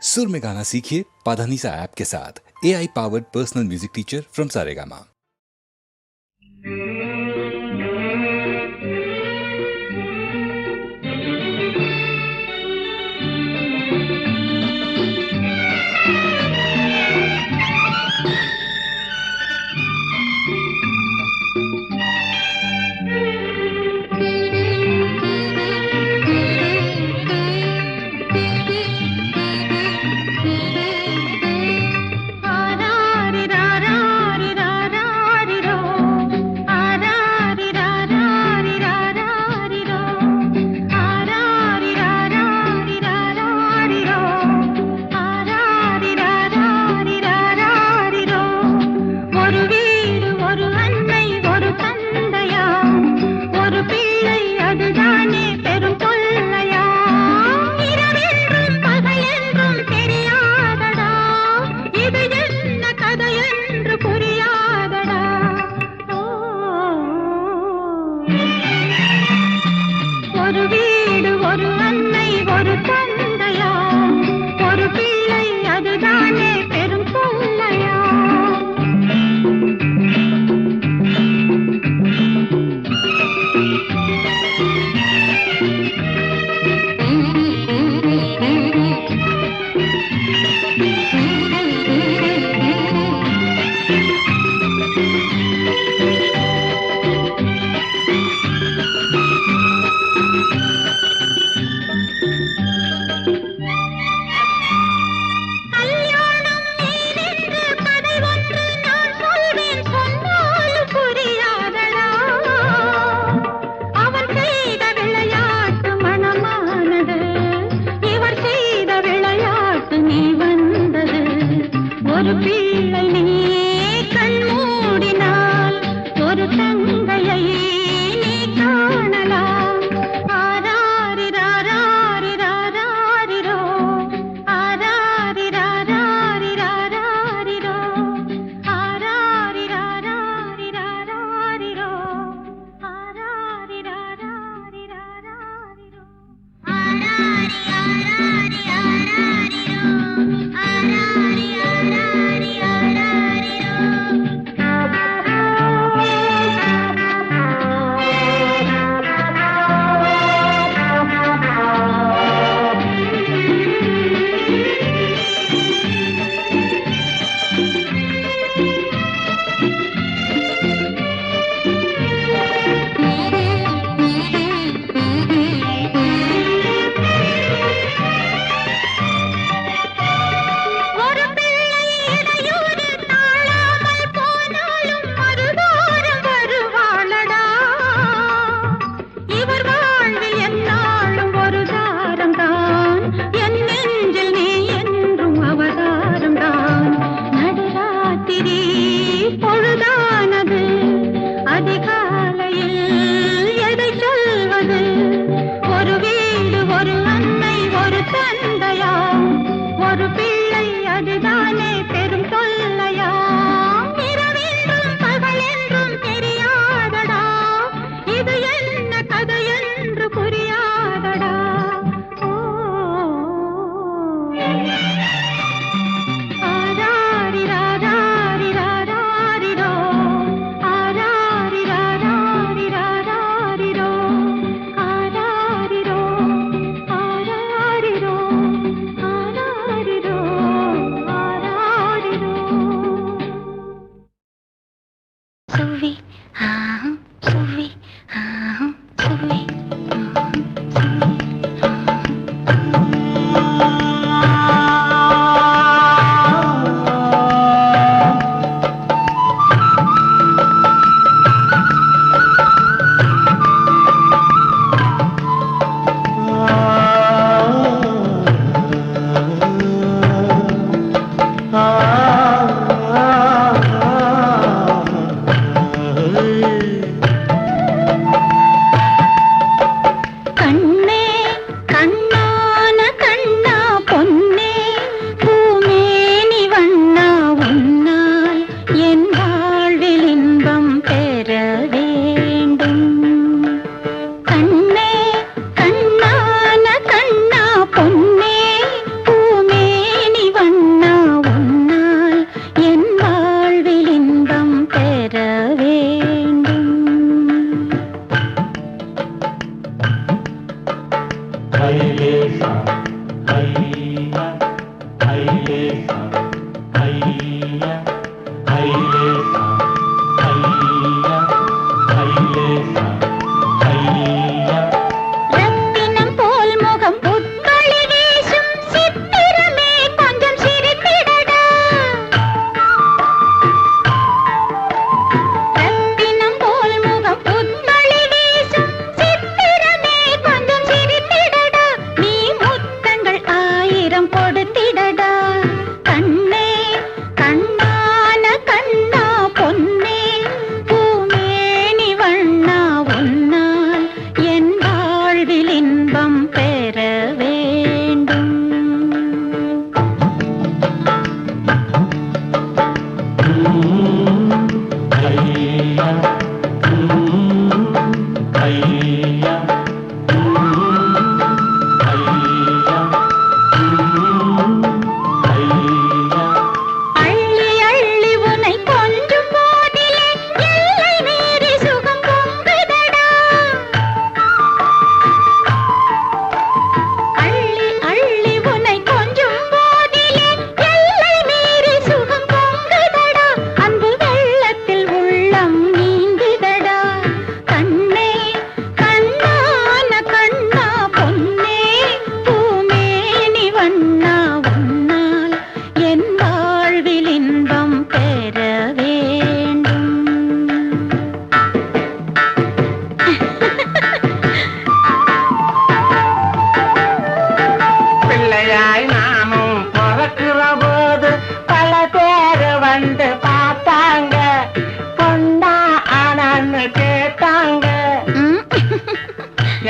सुर में गाना सीखिए पाधानीसा ऐप के साथ। AI powered personal music teacher from Saregama.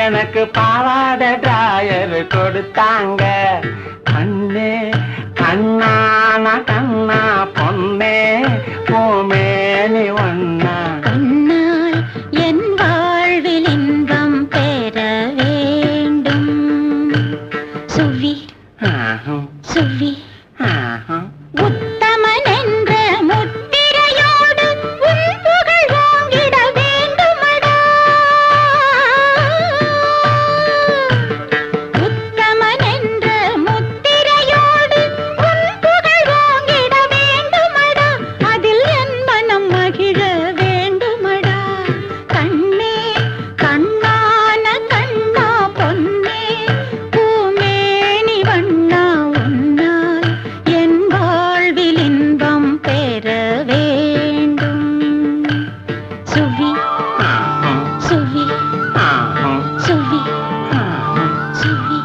எனக்கு பாவாட டிராயர் கொடுத்தாங்க. கண்ணே கண்ணான கண்ணா பொன்னே பூமேனி ஒன்னா கண்ணால் என் வாழ்வில் இன்பம் பெற வேண்டும். சுவி சுவி உத்தமன் என்ற முத்திரையோடு உன் புகழ் வாங்கிட வேண்டுமடா. உத்தமன் என்ற முத்திரையோடு உன் புகழ் வாங்கிட வேண்டுமடா. அதில் என் மனம் மகிழ வேண்டுமடா. கண்ணே கண்ணான கண்ணா பொன்னே பூமேனி வண்ணா உன்னால் என் வாழ்வில் இன்பம் பெற வேண்டும். சுவி சுவி சுவி சுவி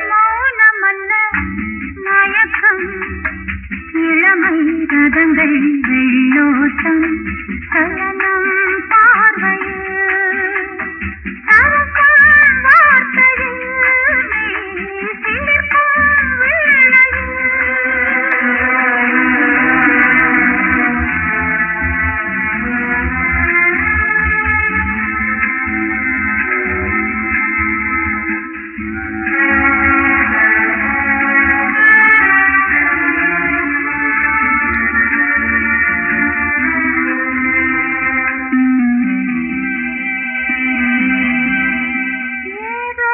மௌனமல்ல மயக்கம் இளமை ரதங்கள் வெள்ளோட்டம் சலனம் பார்வையில் சரசம் வார்த்தையில் மெய் சிலிர்க்கும் வேளையில் ஏதோ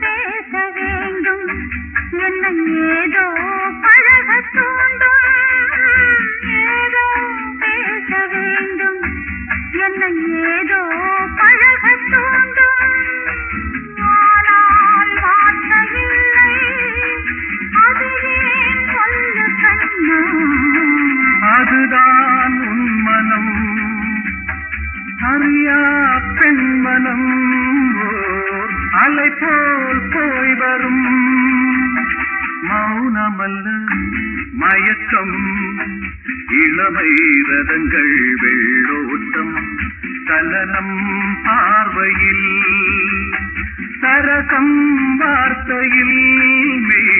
பேச வேண்டும் என்னை ஏதோ பழக தூண்டும். ஏதோ பேச வேண்டும் என்னை ஏதோ பழக தூண்டும். ஆனால் வார்த்தை இல்லை அது ஏன் சொல்லு கண்ணா. அதுதான் உன் மனம் அறியா பெண்மனம் ஓர் அலை போல் போய் வரும். மௌனமல்ல மயக்கம் இளமை ரதங்கள் வெள்ளோட்டம் சலனம் பார்வையில் சரசம் வார்த்தையில் மெய்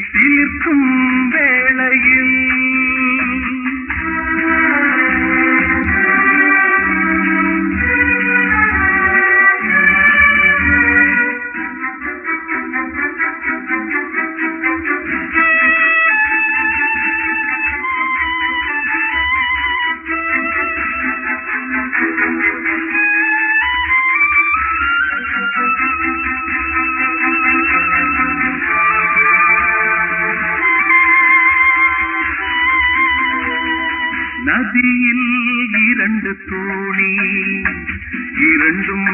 சிலிர்க்கும் வேளையில் நதியில் இரண்டு தோணி இரண்டும்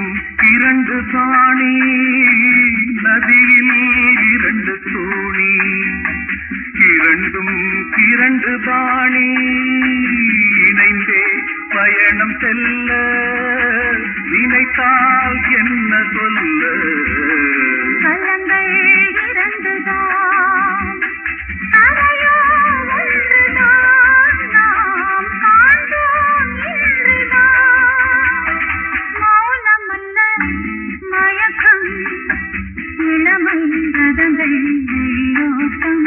இரண்டு தாணி நதியில் இரண்டு தோணி இரண்டும் இரண்டு தாணி இணைந்தே பயணம் செல்ல நினைத்தால் என்ன சொல்ல கலங்கள் இரண்டுதான் கரையோ ஒன்றுதான் நாம் காண்போம் இன்றுதான் மௌனமல்ல மயக்கம் இளமை ரதங்கள் வெள்ளோட்டம்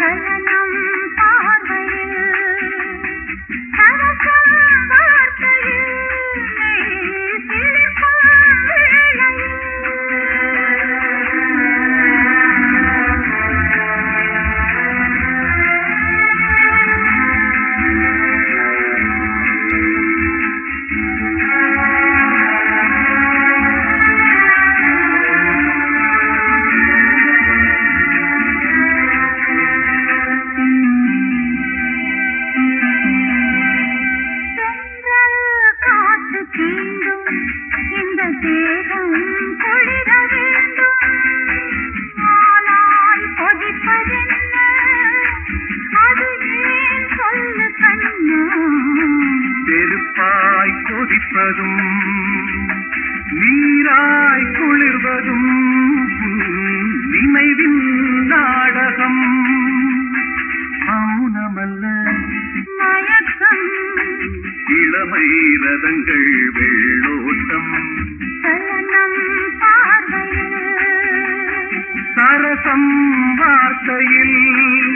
சலனம் பார்வையில் சரசம் வார்த்தையில் மெய் சிலிர்க்கும் வேளையில் சென்றல் காற்று தீண்டும் இந்த தேகம் குளிர வேண்டும் ஆனால் கொதிப்பதென்ன அது ஏன் சொல்லு கண்ணா நெருப்பாய் கொதிப்பதும் நீராய் குளிர்வதும் நினைவின் நாடகம் மௌனமல்ல மயக்கம் இளமை ரதங்கள் வெள்ளோட்டம் சலனம் பார்வையில் சரசம் வார்த்தையில்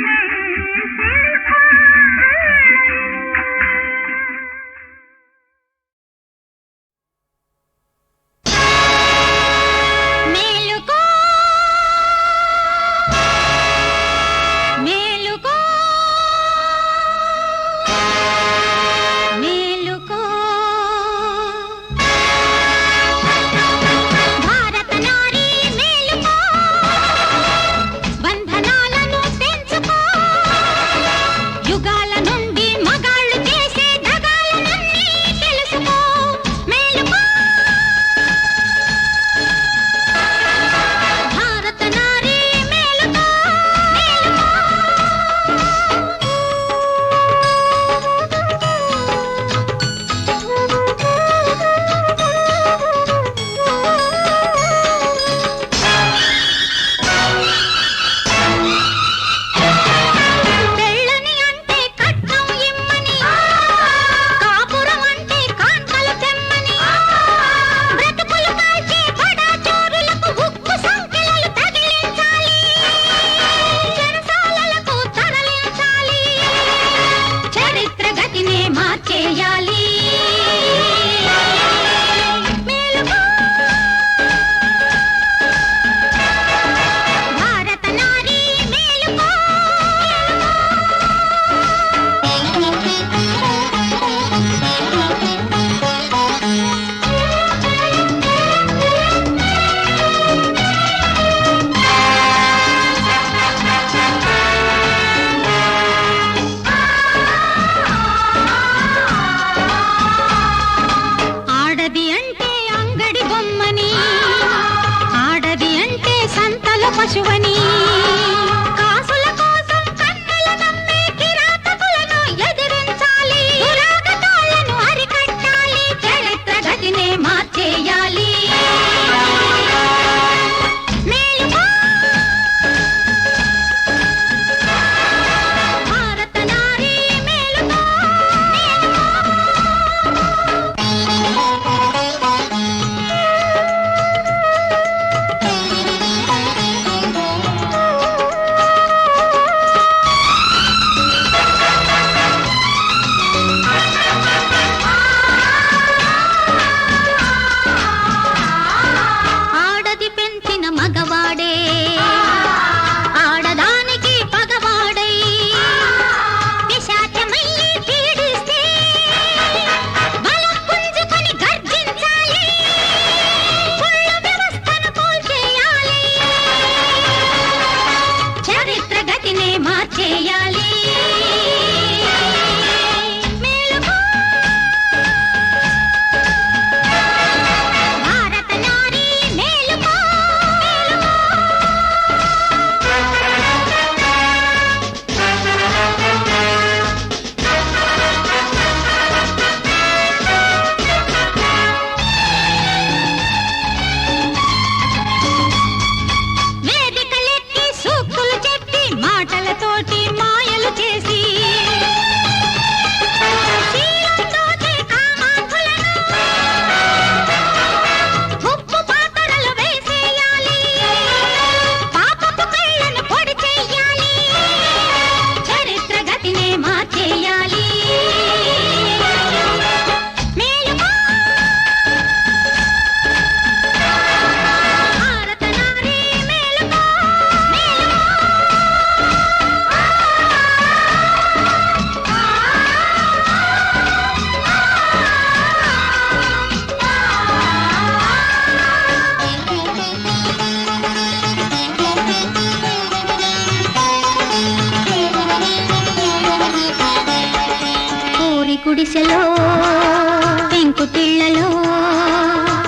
மெய் சிலிர்க்கும் வேளையில் మేలుకో మేలుకో మేలుకో భారత నారీ మేలుకో బంధనాలను తెంచుకో యుగాల నుండి మగాళ్ళు చేసే దగాలనన్నీ తెలుసుకో మేలుకో భారత నారీ మేలుకో పెళ్ళని అంటే కట్నం ఇమ్మని కాపురం అంటే కాంతలు తెమ్మని బ్రతుకులు కాల్చే బడా చోరులకు ఉక్కు సంకెలలు తగిలించాలి చెరసాలలకు తరలించాలి చరిత్ర గతినే మార్చేయాలి మేలుకో భారత నారీ మేలుకో ఆడది అంటే అంగడి బొమ్మని ఆడది అంటే సంతల పశువని కాసుల కోసం కన్నుల నమ్మే కిరాతకులను ఎదిరించాలి దురాగతాలను అరికట్టాలి చరిత్ర గతినే మార్చేయాలి మేలుకో భారత నారీ మేలుకో మేలుకో గుడిసెలో పెంకుటిళ్లలో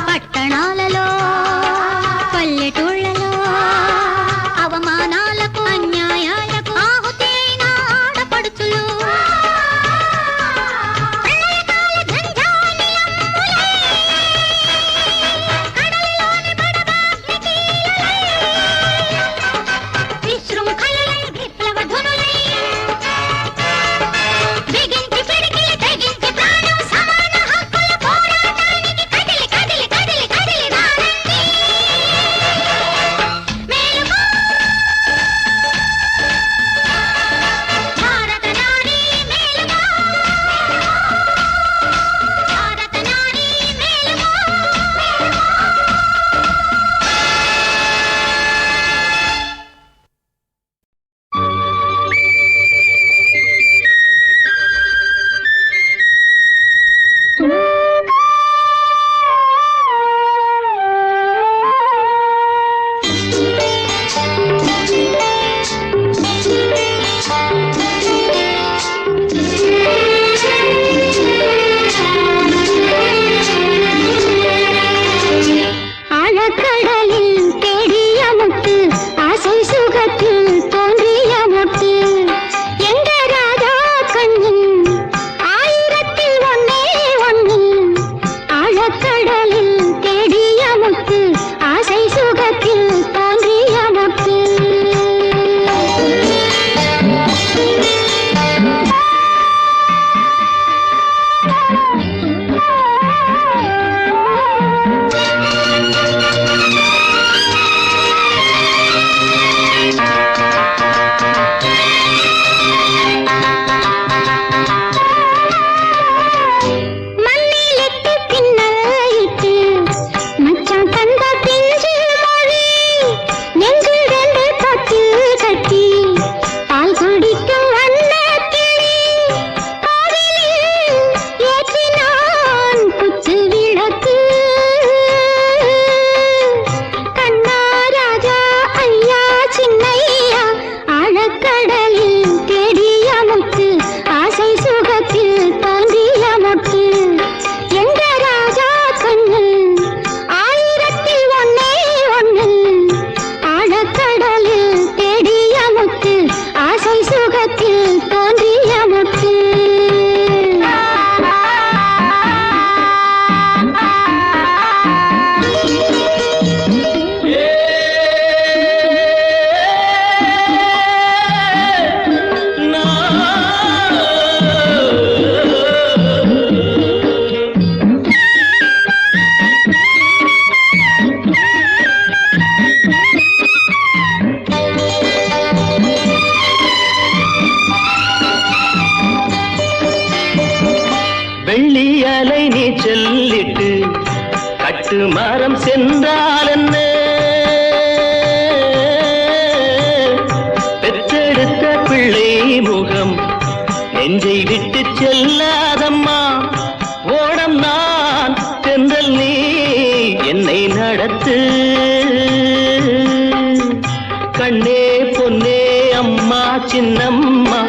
పట్టణాలలో పల్లెటూళ్లలో అవమానాలకు అన్యాయాలకు ఆహుతి అయిన ఆడపడుచులు ప్రళయకాల ఝంఝానియమ్ములై, కడలిలోని బడబాగ్నికీలలై, విశృంఖలలై విప్లవ ధునులై, బిగించి పిడికిలి తెగించి ప్రాణం సమాన హక్కుల పోరాటానికి కదిలి కదిలి కదిలి కదిలి రారండి. మేలుకో భారత నారీ, మేలుకో భారత నారీ, మేలుకో. ஆழக்கடலில் தேடிய முத்து, ஆசை சுகத்தில் தோன்றிய முத்து, எங்க ராஜா கண்ணில் ஆயிரத்தில் ஒன்னே ஒன்று. ஆழக்கடலில் தேடிய முத்து, ஆசை சுகத்தில் தோன்றிய முத்து. மண்ணிலிட்டு பின்னலிட்டு மச்சான் தந்த பிஞ்சு மொழி, நெஞ்சில் ரெண்டு தொட்டில் கட்டி பால் குடிக்கும் வண்ணக்கிளி, கோவிலில் ஏற்றினான் குத்து விளக்கு. கண்ணா ராஜா ஐயா சின்னையா, ஆழக்கடலில் தேடிய முத்து, ஆசை சுகத்தில் தோன்றிய முத்து, எங்க ராஜா கண்ணு ஆயிரத்தில் ஒன்னே ஒன்று. ஆழக்கடலில் தேடிய முத்து, ஆசை சுகத்தில் தோன்றிய முத்து. வெள்ளி அலை நீச்சலிட்டு கட்டு மரம் சென்றால் என்ன, பெற்றெடுத்த பிள்ளை முகம் நெஞ்சை விட்டு செல்லாதம்மா. ஓடம் நான் தென்றல் நீ என்னை நடத்து, கண்ணே பொன்னே அம்மா சின்னம்மா,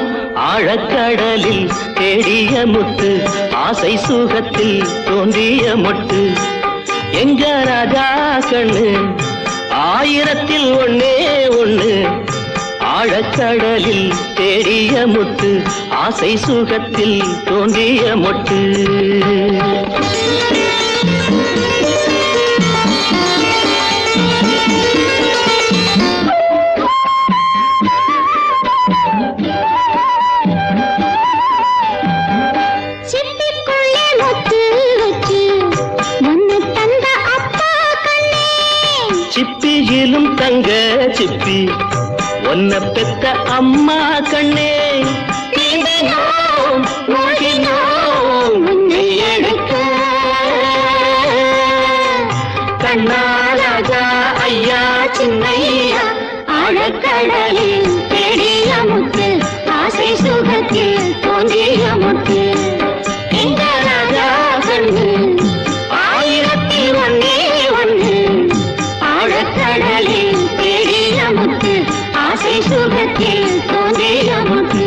ஆழக்கடலில் தேடிய முத்து, ஆசை சுகத்தில் தோன்றிய மொட்டு, எங்க ராஜா கண்ணு ஆயிரத்தில் ஒன்னே ஒண்ணு. ஆழக்கடலில் தேடிய முத்து, ஆசை சுகத்தில் தோன்றிய மொட்டு. சிப்பிக்குள்ளே முத்து வச்சு முன்னு தந்த அப்பா கண்ணே, சிப்பியிலும் தங்க சிப்பி ஒன்ன பெத்த அம்மா கண்ணே. நீந்தினோம், மூழ்கினோம் உன்னை எடுக்க, கண்ணா ராஜா ஐயா சின்னையா, ஆழக்கடலில் தேடிய முத்து, ஆசை சுகத்தில் தோன்றிய முத்து, எங்க ராஜா கண்ணு ஆயிரத்தில் ஒன்னே ஒன்று. ஆழக்கடலில் தேடிய முத்து, ஆசை சுகத்தில் தோன்றிய முத்து.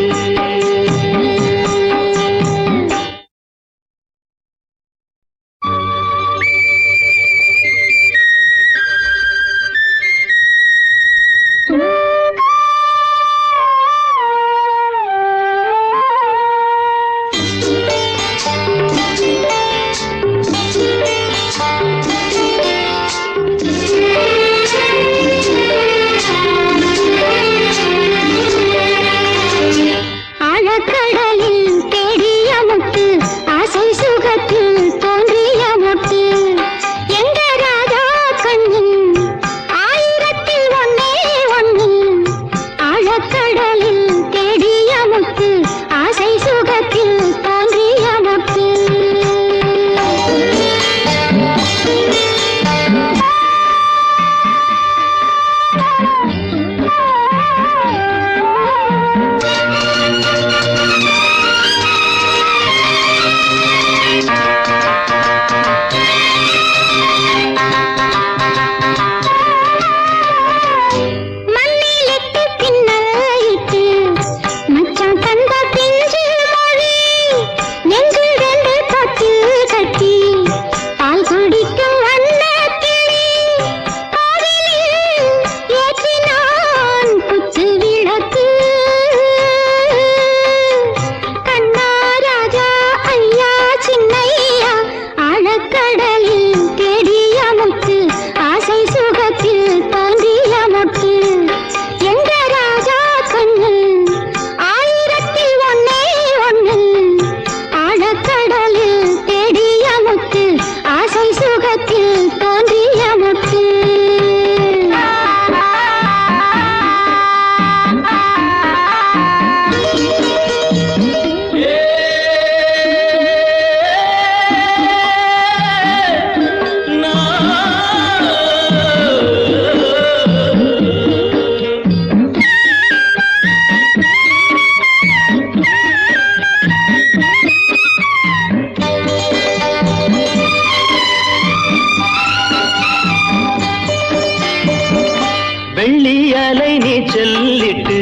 வெள்ளி அலை நீ சொல்லிட்டு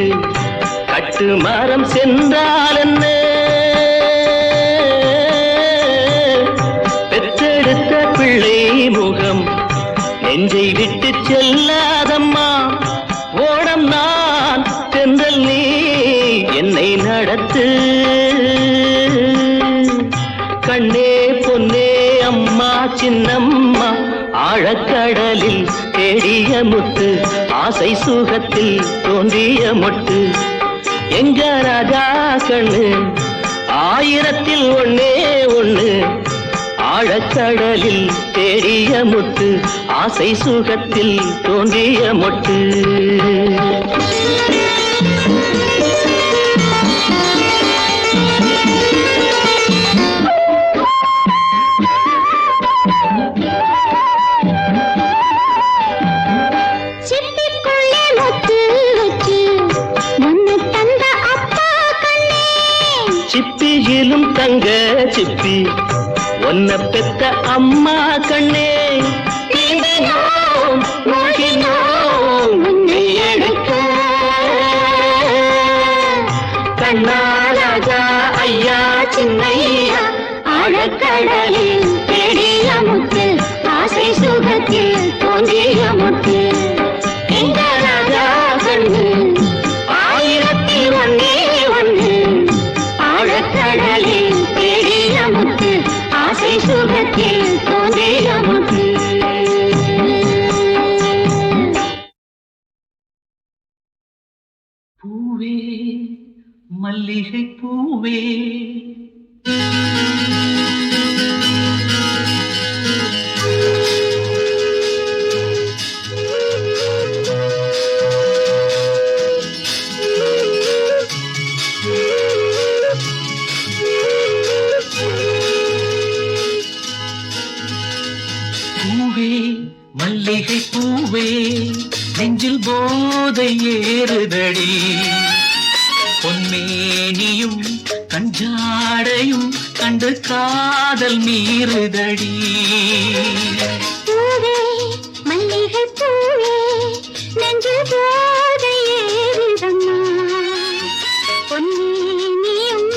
கட்டு மரம் சென்றால் என்ன பெற்றெடுத்த பிள்ளை முகம் நெஞ்சை விட்டு செல்லாதம்மா ஓடம் நான் தென்றல் நீ என்னை நடத்து கண்ணே பொன்னே அம்மா சின்னம்மா ஆழக்கடலில் தேடிய முத்து ஆசை சுகத்தில் தோன்றிய மொட்டு எங்க ராஜா கண்ணு ஆயிரத்தில் ஒன்னே ஒண்ணு ஆழக்கடலில் தேடிய முத்து ஆசை சுகத்தில் தோன்றிய மொட்டு சிப்பியிலும் தங்க சிப்பி ஒன்ன பெத்த அம்மா கண்ணே எடுக்க கண்ணாராஜா ஐயா சின்னையா ஆழக்கடலில் தேடிய முத்து ஆசை சுகத்தில் தோன்றிய முத்து எங்க ராஜா கண்ணு ஆயிரத்தில் ஒன்னே ஒண்ணு ஆழக்கடலில் தேடிய முத்து ஆசை சுகத்தில் தோன்றிய முத்து பூவே மல்லிகை பூவே பூவே மல்லிகை பூவே நெஞ்சில் போதை ஏறுதடி பொன்மேனியும் கஞ்சாடையும் கண்டு காதல் மீறுதடி பூவே மல்லிகை பூவே நெஞ்சில் போதை ஏறுதம்மா பொன்மேனியும்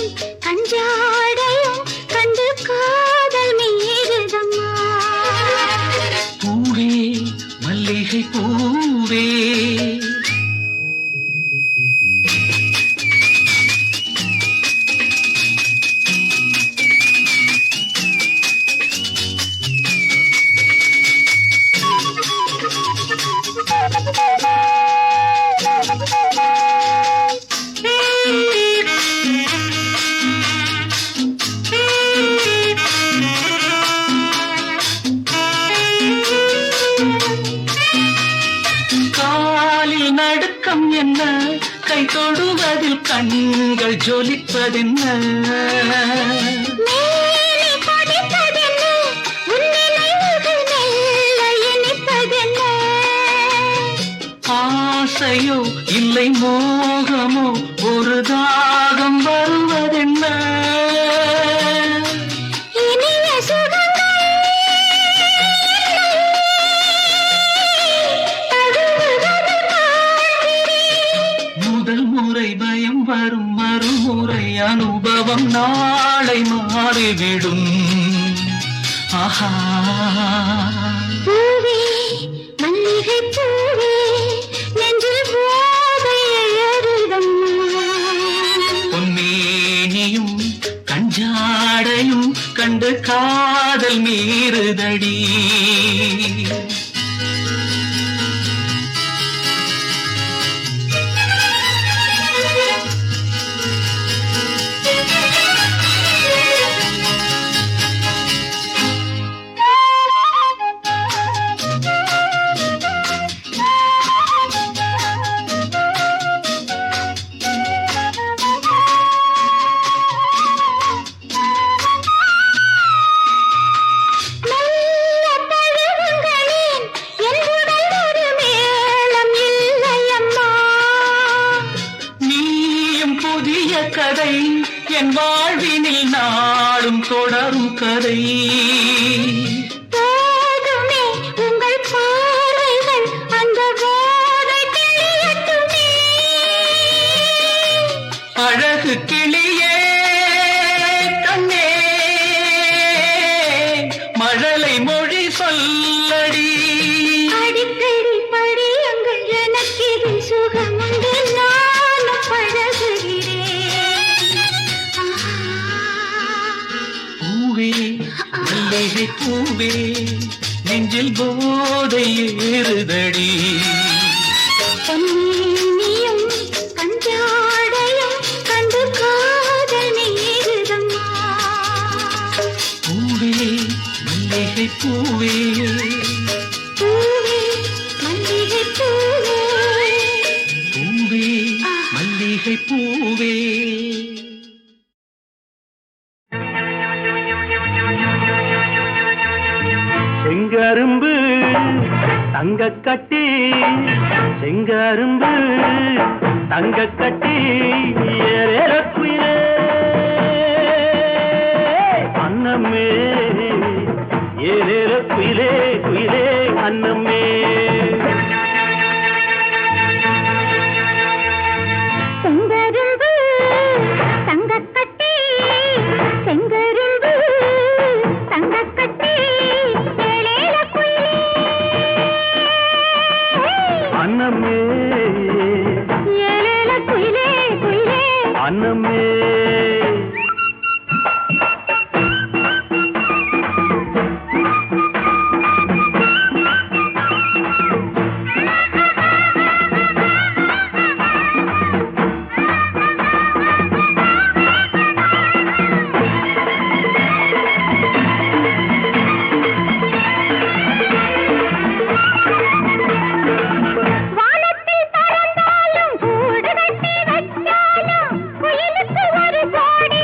கஞ்சாடையும் கண்டு காதல் மீறுதம்மா பூவே மல்லிகை பூவே காலில் நடுக்கம் என்ன கை தொடுவதில் கண்கள் ஜொலிப்பதென்ன மேலே படிப்பதென்ன உன்னை நெஞ்சு மெல்ல இனிப்பதென்ன ஆசையோ இல்லை மோகமோ ஒரு தாகம் வருவதென்ன இனிய சுகங்கள் தழுவுவது காண்கிறேன் முதல் முறை பயம் வரும் மறுமுறை அனுபவம் நாளை மாறிவிடும் ஆஹா பூவே மல்லிகை பூவே நெஞ்சில் போதை ஏறுதம்மா பொன்மேனியும் கஞ்சாடையும் கண்டு காதல் மீறுதடி மெல்ல தழுவுங்களேன் என் உடல் ஒரு மேளம் இல்லையம்மா நீயும் புதிய கதை என் வாழ்வினில் நாளும் தொடரும் கதை போதுமே உங்கள் பார்வைகள் அந்த போதை அழகு கிளியே கண்ணே மழலை மொழி சொல்லடி. அடிக்கடி படியுங்கள் எனக்கு இது சுகமுண்டு நானும் பழகுகிறேன். பூவே மல்லிகை பூவே நெஞ்சில் போதை ஏறுதடி. பொன்னியும் கஞ்சாடையும் கண்டு காதல் நீருதம்மா. பூவே மல்லிகை பூவே பூவே மல்லிகை பூவே பூவே மல்லிகை பூவே. செங்கரும்பு தங்கக்கட்டி செங்கரும்பு தங்கக்கட்டி ஏறக்குயிலே அன்னமே ஏற குயிலே குயிலே அன்னமே. செங்கரும்பு தங்கக்கட்டி செங்கரும்பு தங்கக்கட்டி ஏழேல குயிலே அன்னமே ஏழேல குயிலே குயிலே அன்னமே. வானத்தில் பறந்தாலும் கூடு கட்டி வச்சாலும் குயிலுக்கு ஒரு கோடி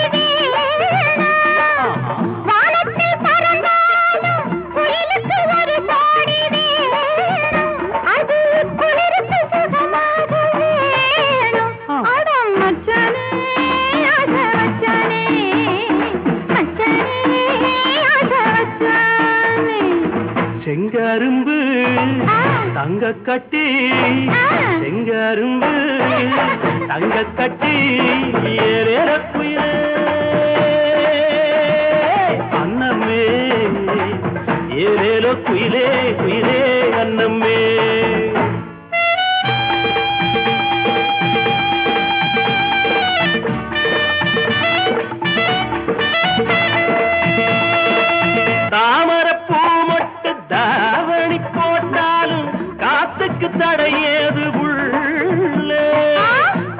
வேணும். வானத்தில் பறந்தாலும் குயிலுக்கு ஒரு கோடி வேணும். அது குளிருக்கு சுகமாக வேணும். அட மச்சானே ஆசை வச்சானே மச்சானே ஆசை வச்சானே. செங்கரும்பு தங்கக்கட்டி செங்கரும்பு தங்கக்கட்டி ஏற குயிலே அன்னமே ஏறேலோ குயிலே குயிலே அன்னமே. தாமரப்பூ மொட்டு தாவணி போட்டாலும் காத்துக்கு தடையேது உள்ளே.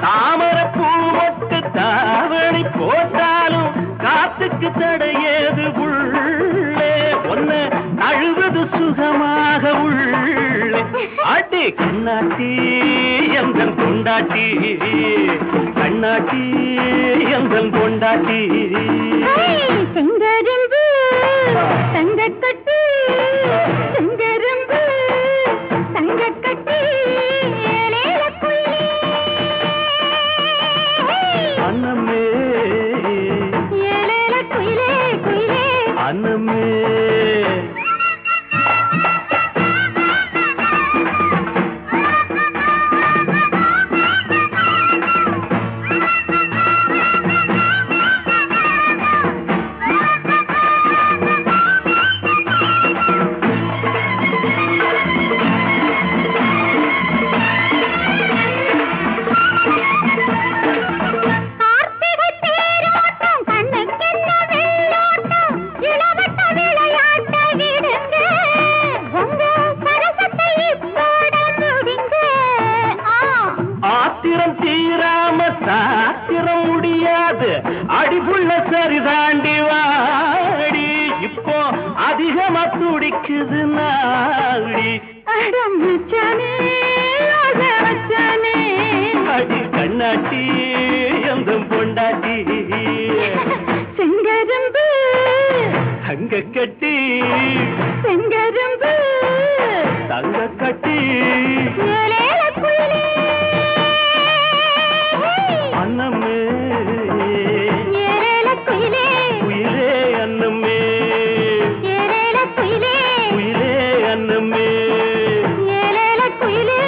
தாமரப்பூ மொட்டு தாவணி போட்டாலும் காத்துக்கு தடையேது உள்ளே. ஒன்ன அழுவது சுகமாக உள்ளே. அடி கண்ணாட்டி எந்தன் கொண்டாட்டி கண்ணாட்டி எந்தன் கொண்டாட்டி. செங்கரும்பு தங்கக்கட்டி செங்கரும்பு தங்கக்கட்டி ஏழேல குயிலே அன்னமே ஏழேல குயிலே குயிலே அன்னமே. கார்த்திகை தேரோட்டம் கண்ணுக்கென்ன வெள்ளோட்டம் இளவட்ட விளையாட்ட விடுங்க உங்க சரசத்தை இப்போட முடிங்க. ஆத்திரம் தீராம சாத்திரம் முடியாது அடிபுள்ள சரிதாண்டி வாடி. இப்போ அதிகமா துடிக்குது நாடி. அட மச்சானே ஆசை வச்சானே அடி கண்ணாட்டி எந்தம் பொண்டாட்டி செங்கரும்பு தங்கக்கட்டி செங்கரும்பு தங்கக்கட்டி ஏழேல குயிலே அன்னமே ஏழேல குயிலே குயிலே அன்னமே ஏழேல குயிலே குயிலே அன்னமே ஏழேல குயிலே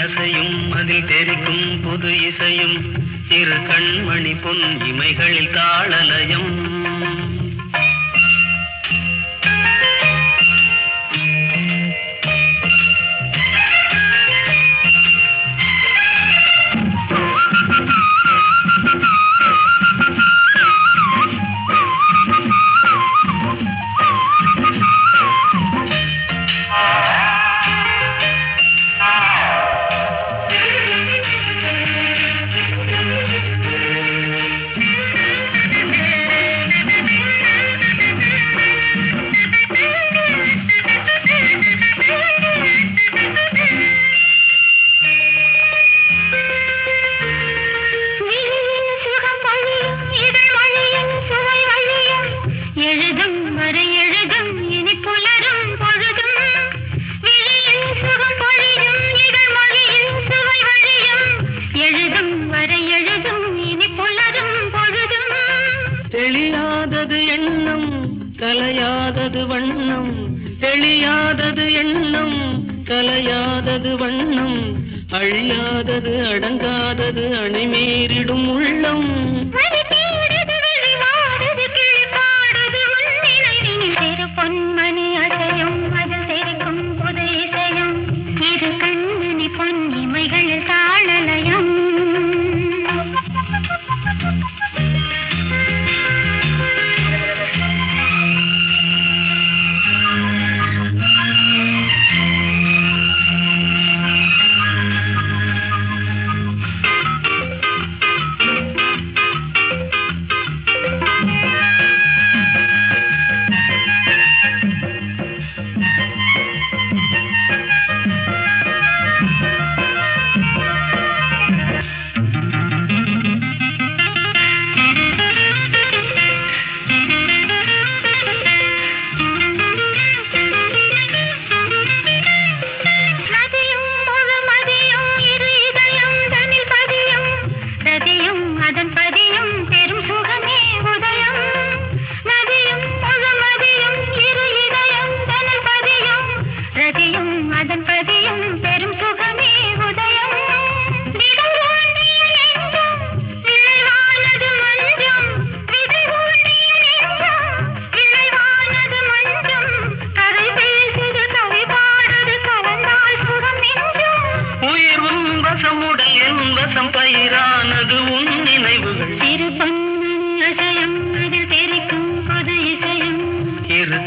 அசையும் அதில் தெரிக்கும் புது இசையும் இரு கண்மணி பொன் இமைகளில் தாளலயம் கலையாதது வண்ணம் தெளியாதது எண்ணம் கலையாதது வண்ணம் அழியாதது அடங்காதது அணிமீறிடும் உள்ளம் பொன்மணி அசையும் அது தெரிக்கும் புது இசையும் இரு கண்ணனி பொன் இமைகள் தாளலயம்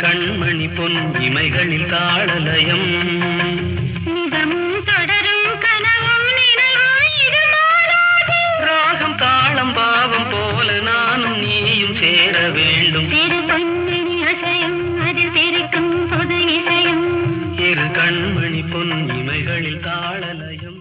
கண்மணி பொன் இமைகளில் தாளலயம் ராகம் தாளம் பாவம் போல நானும் நீயும் சேர வேண்டும் இரு கண்மணி பொன் இமைகளில் தாளலயம்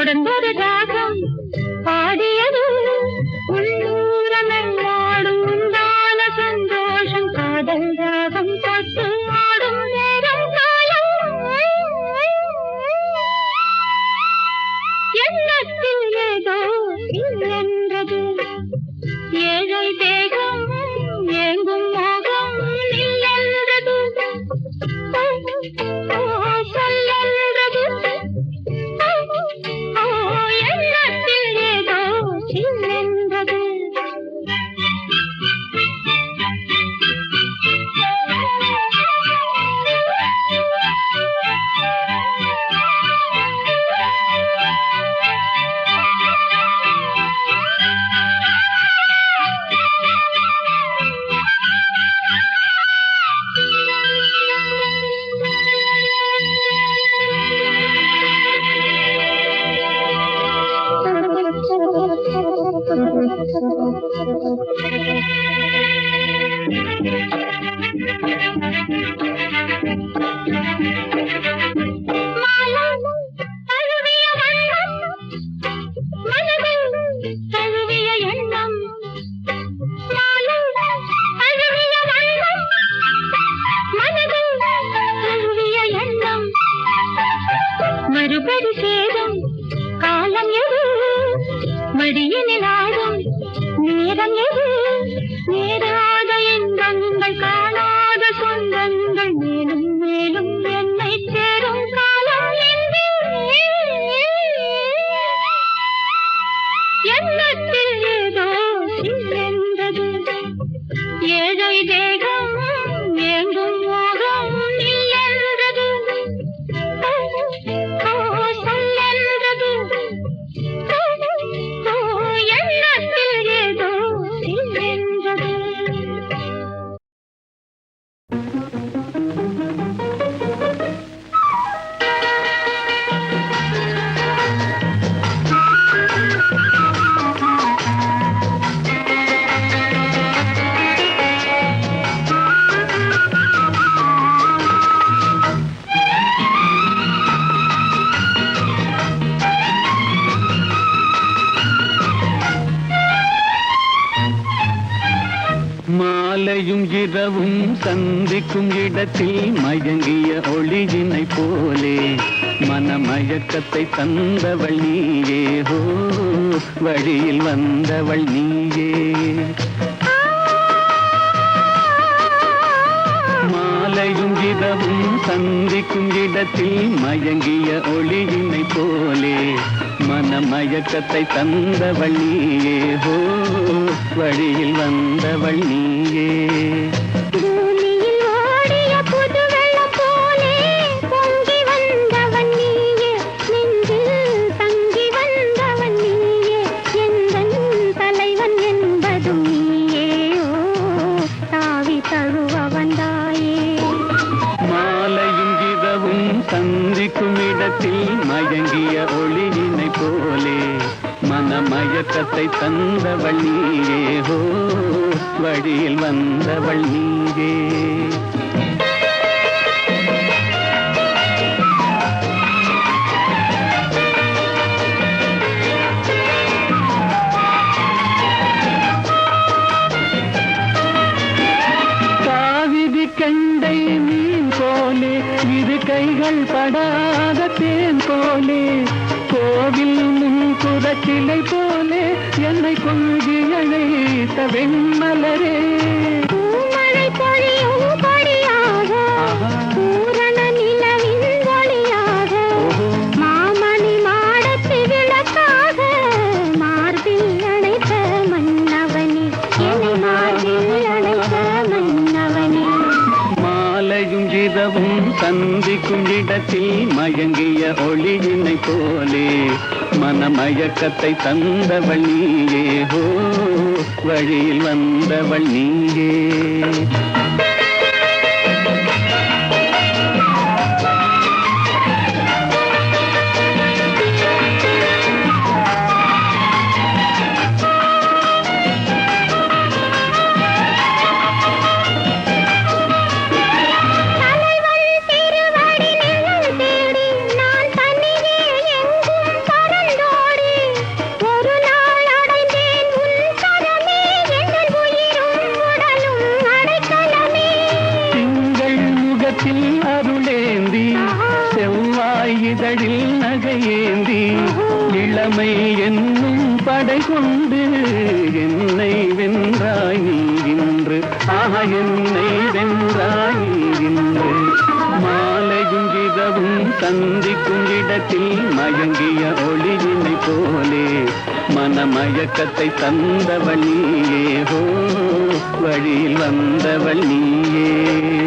தொடர்ந்தொரு ராகம் பாடியது உள்ளூரமெல்லாடும் உண்டான சந்தோஷம் காதல் ராகம் பட்டு ஆடும் நேரம் காலம் எண்ணத்தில் ஏதோ என்றது ஏழை தேகம் ஏங்கும் மோகம் இல்லென்றது சொல்லென்றது எண்ணத்தில் ஏதோ சில்லென்றது மறுபடி சேரும் காலம் எது மடியினில் ஆடும் நேரம் எது நேராத இன்பங்கள் காணாத சொந்தங்கள் மேலும் மேலும் என்னை சேரும் காலம் எண்ணத்தில் ஏதோ சில்லென்றது ஏழை தேகம் ஏங்கும் மோகம் இல்லென்றது சொல்லென்றது எண்ணத்தில் ஏதோ சில்லென்றது மாலையும் இரவும் சந்திக்கும் இடத்தில் மயங்கிய ஒளியினை போலே மனமயக்கத்தை தந்தவள் நீயே ஹோ வழியில் வந்தவள் நீயே மாலையும் இரவும் சந்திக்கும் இடத்தில் மயங்கிய ஒளியினை போலே மனமயக்கத்தை தந்தவள் நீயே ஹோ வழியில் வந்தவள் நீயே பூமியில் ஓடிய புது வெள்ளம் போலே பொங்கி வந்தவன் நீயே நெஞ்சில் தங்கி வந்தவன் நீயே எந்தன் தலைவன் என்பதும் நீயே ஓ தாவி தழுவ வந்தாயே மாலையும் இரவும் சந்திக்கும் இடத்தில் மயங்கிய ஒளியினை போலே மனமயக்கத்தை தந்தவள் நீயே ஹோ வழியில் வந்தவள் நீயே காவிரி கண்டை மீன் போலே இரு கைகள் படாத தேன் போலே கோவில் முன்குறச்சிலை போலே என்னை கொஞ்சி அழைத்த வெண்மலரே பூமழை பொழியும் பொழியாக பூரண நிலவின் ஒளியாக மாமணி மாடத்து விளக்காக மார்பில் அணைத்த மன்னவனே என்னை மார்பில் அணைத்த மன்னவனே மாலையும் இரவும் சந்திக்கும் இடத்தில் மயங்கிய ஒளியினை போலே மனமயக்கத்தை தந்தவள் நீயே ஹோ வழியில் வந்தவள் நீயே தலைவன் திருவடி நிழல் தேடி நான் தனியே எங்கும் பறந்து இளமை என்னும் படை கொண்டு என்னை வென்றாய் நீ இன்று. ஆஹா, என்னை வென்றாய் நீ இன்று. மாலையும் இரவும் சந்திக்கும் இடத்தில் மயங்கிய ஒளியினை போலே மனமயக்கத்தை தந்தவள் நீயே. ஹோ, வழியில் வந்தவள் நீயே.